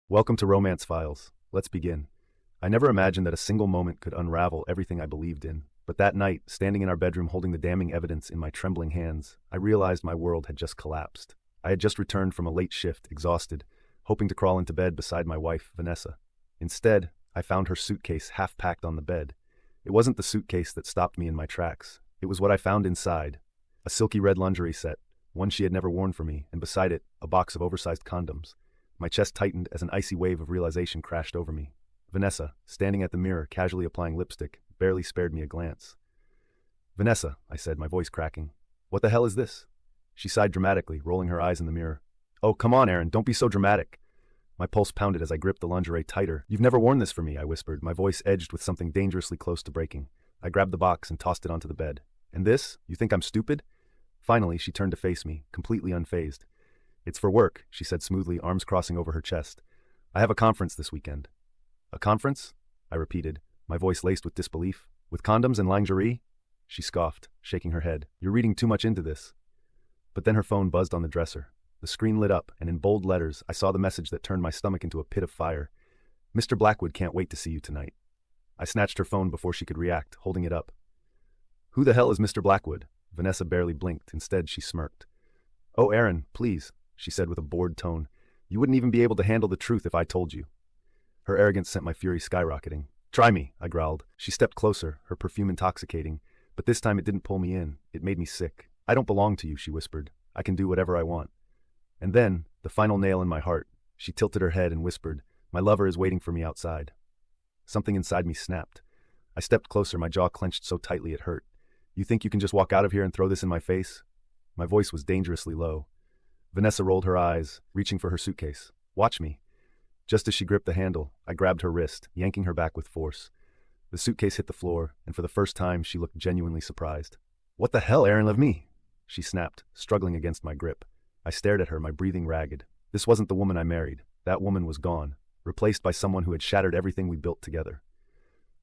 Welcome to Romance Files. Let's begin. I never imagined that a single moment could unravel everything I believed in, but that night, standing in our bedroom holding the damning evidence in my trembling hands, I realized my world had just collapsed. I had just returned from a late shift, exhausted, hoping to crawl into bed beside my wife, Vanessa. Instead, I found her suitcase half-packed on the bed. It wasn't the suitcase that stopped me in my tracks. It was what I found inside. A silky red lingerie set, one she had never worn for me, and beside it, a box of oversized condoms. My chest tightened as an icy wave of realization crashed over me. Vanessa, standing at the mirror casually applying lipstick, barely spared me a glance. "Vanessa," I said, my voice cracking. "What the hell is this?" She sighed dramatically, rolling her eyes in the mirror. "Oh, come on, Aaron, don't be so dramatic." My pulse pounded as I gripped the lingerie tighter. "You've never worn this for me," I whispered, my voice edged with something dangerously close to breaking. I grabbed the box and tossed it onto the bed. "And this? You think I'm stupid?" Finally, she turned to face me, completely unfazed. "It's for work," she said smoothly, arms crossing over her chest. "I have a conference this weekend." "A conference?" I repeated, my voice laced with disbelief. "With condoms and lingerie?" She scoffed, shaking her head. "You're reading too much into this." But then her phone buzzed on the dresser. The screen lit up, and in bold letters, I saw the message that turned my stomach into a pit of fire. "Mr. Blackwood can't wait to see you tonight." I snatched her phone before she could react, holding it up. "Who the hell is Mr. Blackwood?" Vanessa barely blinked. Instead, she smirked. "Oh, Aaron, please," she said with a bored tone. "You wouldn't even be able to handle the truth if I told you." Her arrogance sent my fury skyrocketing. "Try me," I growled. She stepped closer, her perfume intoxicating, but this time it didn't pull me in. It made me sick. "I don't belong to you," she whispered. "I can do whatever I want." And then, the final nail in my heart, she tilted her head and whispered, "My lover is waiting for me outside." Something inside me snapped. I stepped closer, my jaw clenched so tightly it hurt. "You think you can just walk out of here and throw this in my face?" My voice was dangerously low. Vanessa rolled her eyes, reaching for her suitcase. "Watch me." Just as she gripped the handle, I grabbed her wrist, yanking her back with force. The suitcase hit the floor, and for the first time, she looked genuinely surprised. "What the hell, Aaron, of me?" she snapped, struggling against my grip. I stared at her, my breathing ragged. This wasn't the woman I married. That woman was gone, replaced by someone who had shattered everything we built together.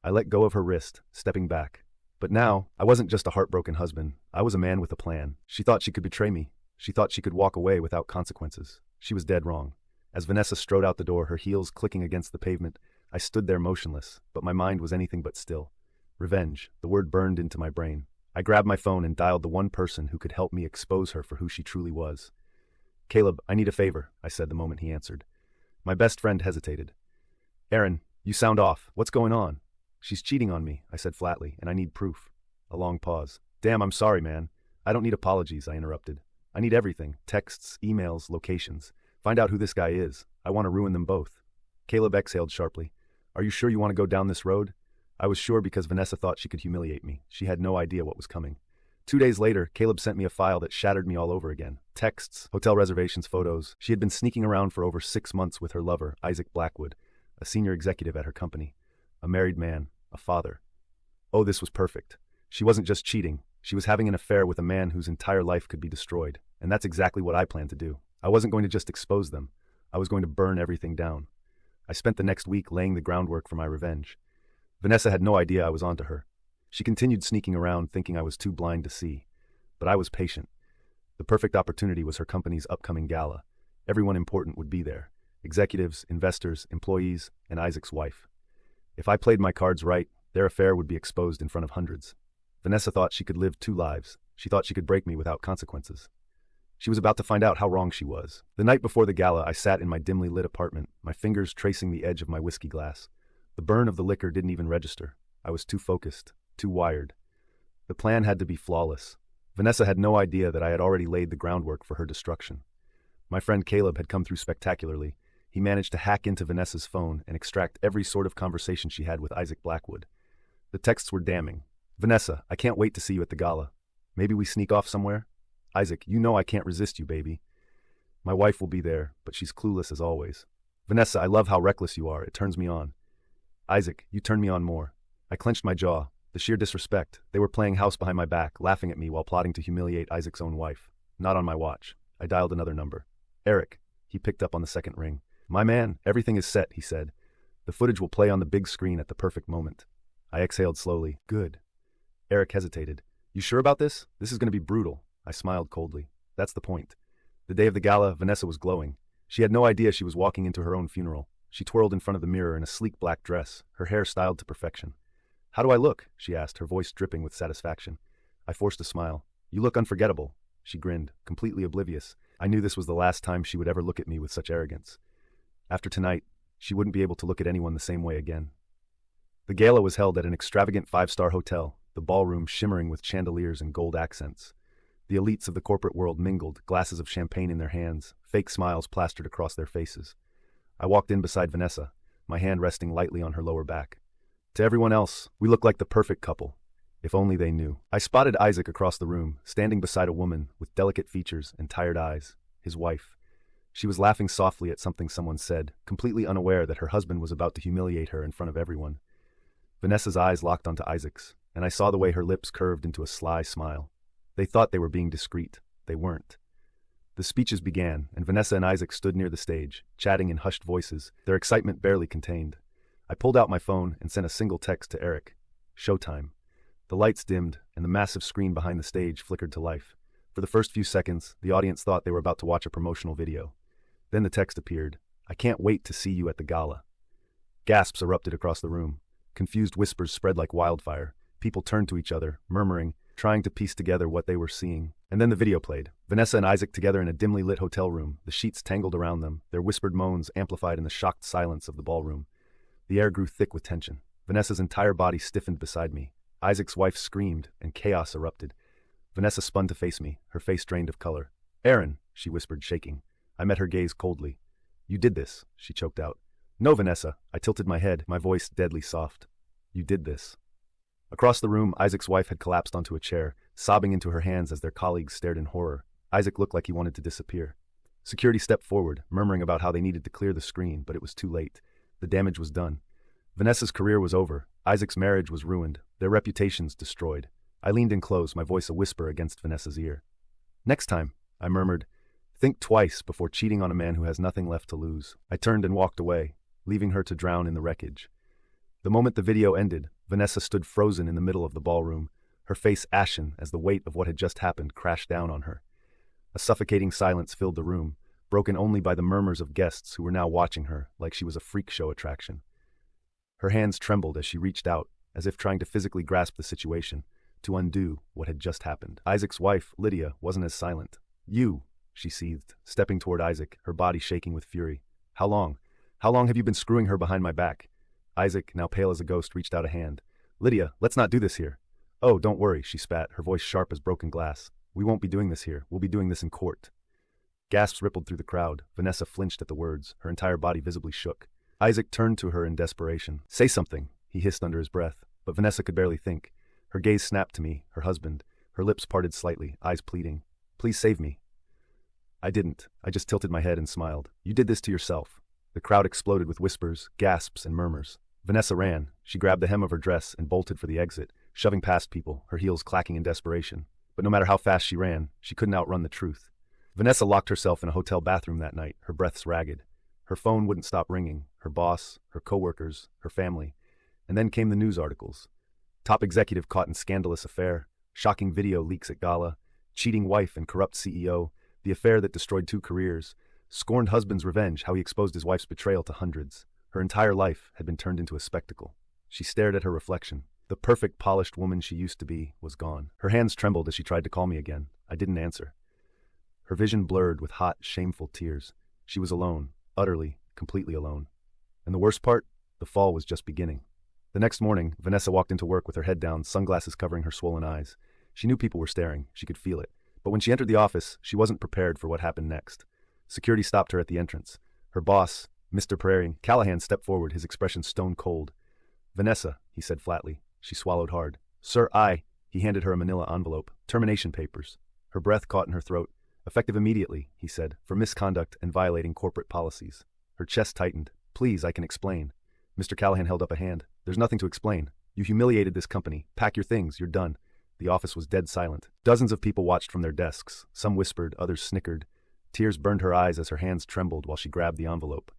I let go of her wrist, stepping back. But now, I wasn't just a heartbroken husband. I was a man with a plan. She thought she could betray me. She thought she could walk away without consequences. She was dead wrong. As Vanessa strode out the door, her heels clicking against the pavement, I stood there motionless, but my mind was anything but still. Revenge. The word burned into my brain. I grabbed my phone and dialed the one person who could help me expose her for who she truly was. "Caleb, I need a favor," I said the moment he answered. My best friend hesitated. "Aaron, you sound off. What's going on?" "She's cheating on me," I said flatly, "and I need proof." A long pause. "Damn, I'm sorry, man." "I don't need apologies," I interrupted. "I need everything. Texts, emails, locations. Find out who this guy is. I want to ruin them both." Caleb exhaled sharply. "Are you sure you want to go down this road?" I was sure because Vanessa thought she could humiliate me. She had no idea what was coming. 2 days later, Caleb sent me a file that shattered me all over again. Texts, hotel reservations, photos. She had been sneaking around for over 6 months with her lover, Isaac Blackwood, a senior executive at her company. A married man, a father. Oh, this was perfect. She wasn't just cheating. She was having an affair with a man whose entire life could be destroyed. And that's exactly what I planned to do. I wasn't going to just expose them. I was going to burn everything down. I spent the next week laying the groundwork for my revenge. Vanessa had no idea I was onto her. She continued sneaking around, thinking I was too blind to see. But I was patient. The perfect opportunity was her company's upcoming gala. Everyone important would be there. Executives, investors, employees, and Isaac's wife. If I played my cards right, their affair would be exposed in front of hundreds. Vanessa thought she could live 2 lives. She thought she could break me without consequences. She was about to find out how wrong she was. The night before the gala, I sat in my dimly lit apartment, my fingers tracing the edge of my whiskey glass. The burn of the liquor didn't even register. I was too focused, too wired. The plan had to be flawless. Vanessa had no idea that I had already laid the groundwork for her destruction. My friend Caleb had come through spectacularly. He managed to hack into Vanessa's phone and extract every sort of conversation she had with Isaac Blackwood. The texts were damning. "Vanessa, I can't wait to see you at the gala. Maybe we sneak off somewhere? Isaac, you know I can't resist you, baby. My wife will be there, but she's clueless as always. Vanessa, I love how reckless you are. It turns me on. Isaac, you turn me on more." I clenched my jaw. The sheer disrespect. They were playing house behind my back, laughing at me while plotting to humiliate Isaac's own wife. Not on my watch. I dialed another number. "Eric." He picked up on the second ring. "My man, everything is set," he said. "The footage will play on the big screen at the perfect moment." I exhaled slowly. "Good." Eric hesitated. "You sure about this? This is going to be brutal." I smiled coldly. "That's the point." The day of the gala, Vanessa was glowing. She had no idea she was walking into her own funeral. She twirled in front of the mirror in a sleek black dress, her hair styled to perfection. "How do I look?" she asked, her voice dripping with satisfaction. I forced a smile. "You look unforgettable." She grinned, completely oblivious. I knew this was the last time she would ever look at me with such arrogance. After tonight, she wouldn't be able to look at anyone the same way again. The gala was held at an extravagant five-star hotel, the ballroom shimmering with chandeliers and gold accents. The elites of the corporate world mingled, glasses of champagne in their hands, fake smiles plastered across their faces. I walked in beside Vanessa, my hand resting lightly on her lower back. To everyone else, we looked like the perfect couple. If only they knew. I spotted Isaac across the room, standing beside a woman with delicate features and tired eyes, his wife. She was laughing softly at something someone said, completely unaware that her husband was about to humiliate her in front of everyone. Vanessa's eyes locked onto Isaac's, and I saw the way her lips curved into a sly smile. They thought they were being discreet. They weren't. The speeches began, and Vanessa and Isaac stood near the stage, chatting in hushed voices, their excitement barely contained. I pulled out my phone and sent a single text to Eric. Showtime. The lights dimmed, and the massive screen behind the stage flickered to life. For the first few seconds, the audience thought they were about to watch a promotional video. Then the text appeared. "I can't wait to see you at the gala." Gasps erupted across the room. Confused whispers spread like wildfire. People turned to each other, murmuring, trying to piece together what they were seeing. And then the video played. Vanessa and Isaac together in a dimly lit hotel room, the sheets tangled around them, their whispered moans amplified in the shocked silence of the ballroom. The air grew thick with tension. Vanessa's entire body stiffened beside me. Isaac's wife screamed, and chaos erupted. Vanessa spun to face me, her face drained of color. "Aaron," she whispered, shaking. I met her gaze coldly. "You did this," she choked out. "No, Vanessa." I tilted my head, my voice deadly soft. "You did this." Across the room, Isaac's wife had collapsed onto a chair, sobbing into her hands as their colleagues stared in horror. Isaac looked like he wanted to disappear. Security stepped forward, murmuring about how they needed to clear the screen, but it was too late. The damage was done. Vanessa's career was over. Isaac's marriage was ruined, their reputations destroyed. I leaned in close, my voice a whisper against Vanessa's ear. "Next time," I murmured, "think twice before cheating on a man who has nothing left to lose." I turned and walked away, leaving her to drown in the wreckage. The moment the video ended, Vanessa stood frozen in the middle of the ballroom, her face ashen as the weight of what had just happened crashed down on her. A suffocating silence filled the room, broken only by the murmurs of guests who were now watching her like she was a freak show attraction. Her hands trembled as she reached out, as if trying to physically grasp the situation, to undo what had just happened. Isaac's wife, Lydia, wasn't as silent. "You," she seethed, stepping toward Isaac, her body shaking with fury. How long? How long have you been screwing her behind my back?" Isaac, now pale as a ghost, reached out a hand. "Lydia, let's not do this here." "Oh, don't worry," she spat, her voice sharp as broken glass. "We won't be doing this here. We'll be doing this in court." Gasps rippled through the crowd. Vanessa flinched at the words, her entire body visibly shook. Isaac turned to her in desperation. "Say something," he hissed under his breath, but Vanessa could barely think. Her gaze snapped to me, her husband, her lips parted slightly, eyes pleading. "Please save me." I didn't. I just tilted my head and smiled. "You did this to yourself." The crowd exploded with whispers, gasps, and murmurs. Vanessa ran. She grabbed the hem of her dress and bolted for the exit, shoving past people, her heels clacking in desperation. But no matter how fast she ran, she couldn't outrun the truth. Vanessa locked herself in a hotel bathroom that night, her breaths ragged. Her phone wouldn't stop ringing, her boss, her coworkers, her family. And then came the news articles. Top executive caught in scandalous affair, shocking video leaks at gala, cheating wife and corrupt CEO, the affair that destroyed 2 careers, scorned husband's revenge, how he exposed his wife's betrayal to hundreds. Her entire life had been turned into a spectacle. She stared at her reflection. The perfect, polished woman she used to be was gone. Her hands trembled as she tried to call me again. I didn't answer. Her vision blurred with hot, shameful tears. She was alone, utterly, completely alone. And the worst part? The fall was just beginning. The next morning, Vanessa walked into work with her head down, sunglasses covering her swollen eyes. She knew people were staring. She could feel it. But when she entered the office, she wasn't prepared for what happened next. Security stopped her at the entrance. Her boss, Mr. Prairie Callahan, stepped forward, his expression stone cold. "Vanessa," he said flatly. She swallowed hard. "Sir, He handed her a manila envelope. "Termination papers." Her breath caught in her throat. "Effective immediately," he said, "for misconduct and violating corporate policies." Her chest tightened. "Please, I can explain." Mr. Callahan held up a hand. "There's nothing to explain. You humiliated this company. Pack your things, you're done." The office was dead silent. Dozens of people watched from their desks. Some whispered, others snickered. Tears burned her eyes as her hands trembled while she grabbed the envelope.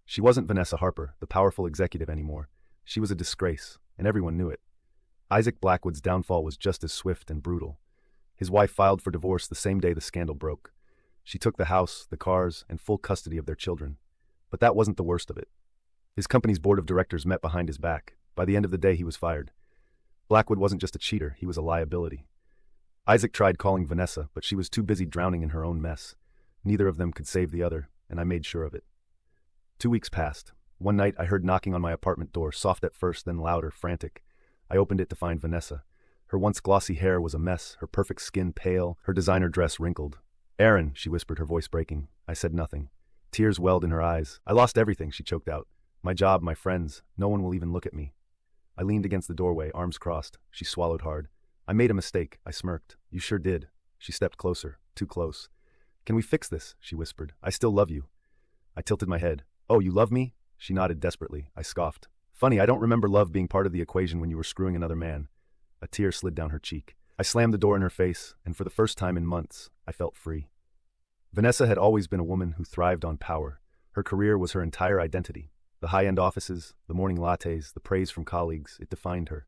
She wasn't Vanessa Harper, the powerful executive, anymore. She was a disgrace, and everyone knew it. Isaac Blackwood's downfall was just as swift and brutal. His wife filed for divorce the same day the scandal broke. She took the house, the cars, and full custody of their children. But that wasn't the worst of it. His company's board of directors met behind his back. By the end of the day, he was fired. Blackwood wasn't just a cheater, he was a liability. Isaac tried calling Vanessa, but she was too busy drowning in her own mess. Neither of them could save the other, and I made sure of it. 2 weeks passed. One night I heard knocking on my apartment door, soft at first, then louder, frantic. I opened it to find Vanessa. Her once glossy hair was a mess, her perfect skin pale, her designer dress wrinkled. "Aaron," she whispered, her voice breaking. I said nothing. Tears welled in her eyes. "I lost everything," she choked out. "My job, my friends. No one will even look at me." I leaned against the doorway, arms crossed. She swallowed hard. "I made a mistake," I smirked. "You sure did." She stepped closer, too close. "Can we fix this?" she whispered. "I still love you." I tilted my head. "Oh, you love me?" She nodded desperately. I scoffed. "Funny, I don't remember love being part of the equation when you were screwing another man." A tear slid down her cheek. I slammed the door in her face, and for the first time in months, I felt free. Vanessa had always been a woman who thrived on power. Her career was her entire identity. The high-end offices, the morning lattes, the praise from colleagues, it defined her.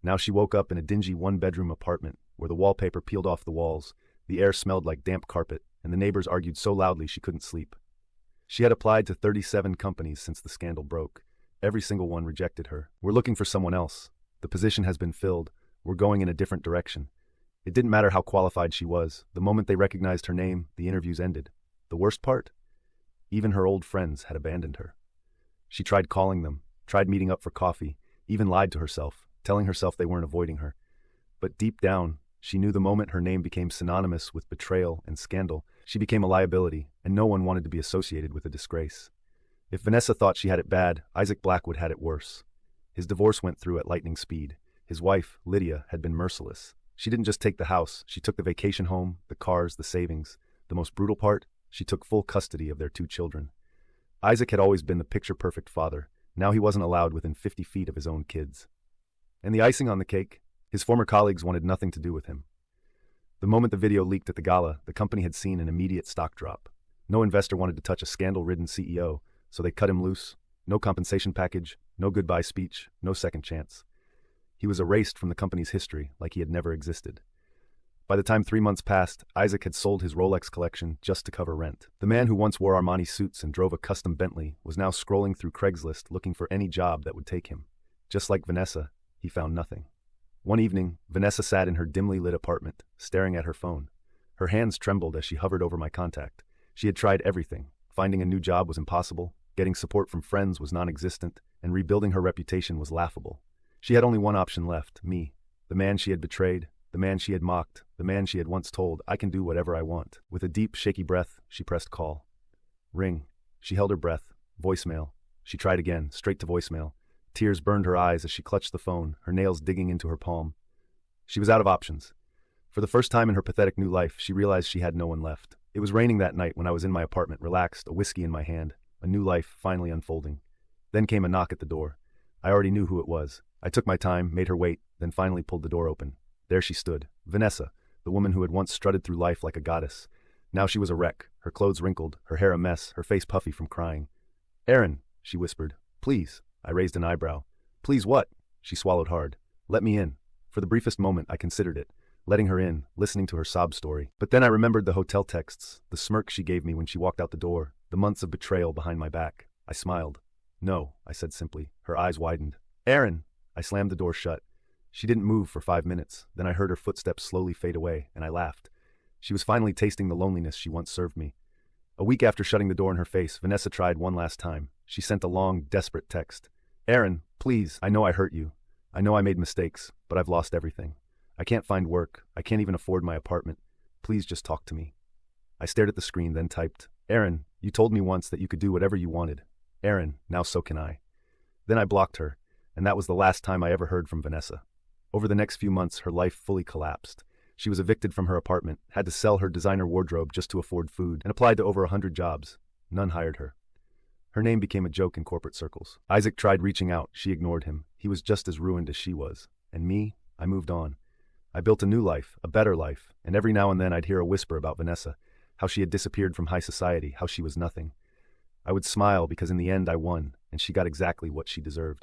Now she woke up in a dingy one-bedroom apartment where the wallpaper peeled off the walls, the air smelled like damp carpet, and the neighbors argued so loudly she couldn't sleep. She had applied to 37 companies since the scandal broke. Every single one rejected her. "We're looking for someone else. The position has been filled. We're going in a different direction." It didn't matter how qualified she was. The moment they recognized her name, the interviews ended. The worst part? Even her old friends had abandoned her. She tried calling them, tried meeting up for coffee, even lied to herself, telling herself they weren't avoiding her. But deep down, she knew the moment her name became synonymous with betrayal and scandal, she became a liability, and no one wanted to be associated with a disgrace. If Vanessa thought she had it bad, Isaac Blackwood had it worse. His divorce went through at lightning speed. His wife, Lydia, had been merciless. She didn't just take the house, she took the vacation home, the cars, the savings. The most brutal part? She took full custody of their 2 children. Isaac had always been the picture-perfect father. Now he wasn't allowed within 50 feet of his own kids. And the icing on the cake? His former colleagues wanted nothing to do with him. The moment the video leaked at the gala, the company had seen an immediate stock drop. No investor wanted to touch a scandal-ridden CEO, so they cut him loose. No compensation package, no goodbye speech, no second chance. He was erased from the company's history like he had never existed. By the time 3 months passed, Isaac had sold his Rolex collection just to cover rent. The man who once wore Armani suits and drove a custom Bentley was now scrolling through Craigslist looking for any job that would take him. Just like Vanessa, he found nothing. One evening, Vanessa sat in her dimly lit apartment, staring at her phone. Her hands trembled as she hovered over my contact. She had tried everything. Finding a new job was impossible, getting support from friends was non-existent, and rebuilding her reputation was laughable. She had only one option left, me, the man she had betrayed, the man she had mocked, the man she had once told, "I can do whatever I want." With a deep, shaky breath, she pressed call. Ring. She held her breath. Voicemail. She tried again, straight to voicemail. Tears burned her eyes as she clutched the phone, her nails digging into her palm. She was out of options. For the first time in her pathetic new life, she realized she had no one left. It was raining that night when I was in my apartment, relaxed, a whiskey in my hand, a new life finally unfolding. Then came a knock at the door. I already knew who it was. I took my time, made her wait, then finally pulled the door open. There she stood, Vanessa, the woman who had once strutted through life like a goddess. Now she was a wreck, her clothes wrinkled, her hair a mess, her face puffy from crying. "Aaron," she whispered. "Please." I raised an eyebrow. "Please what?" She swallowed hard. "Let me in." For the briefest moment, I considered it, letting her in, listening to her sob story. But then I remembered the hotel texts, the smirk she gave me when she walked out the door, the months of betrayal behind my back. I smiled. "No," I said simply. Her eyes widened. "Aaron!" I slammed the door shut. She didn't move for 5 minutes. Then I heard her footsteps slowly fade away, and I laughed. She was finally tasting the loneliness she once served me. A week after shutting the door in her face, Vanessa tried one last time. She sent a long, desperate text. "Aaron, please, I know I hurt you. I know I made mistakes, but I've lost everything. I can't find work. I can't even afford my apartment. Please just talk to me." I stared at the screen, then typed, "Aaron, you told me once that you could do whatever you wanted. Aaron, now so can I." Then I blocked her, and that was the last time I ever heard from Vanessa. Over the next few months, her life fully collapsed. She was evicted from her apartment, had to sell her designer wardrobe just to afford food, and applied to over 100 jobs. None hired her. Her name became a joke in corporate circles. Isaac tried reaching out. She ignored him. He was just as ruined as she was. And me? I moved on. I built a new life, a better life, and every now and then I'd hear a whisper about Vanessa, how she had disappeared from high society, how she was nothing. I would smile because in the end I won, and she got exactly what she deserved.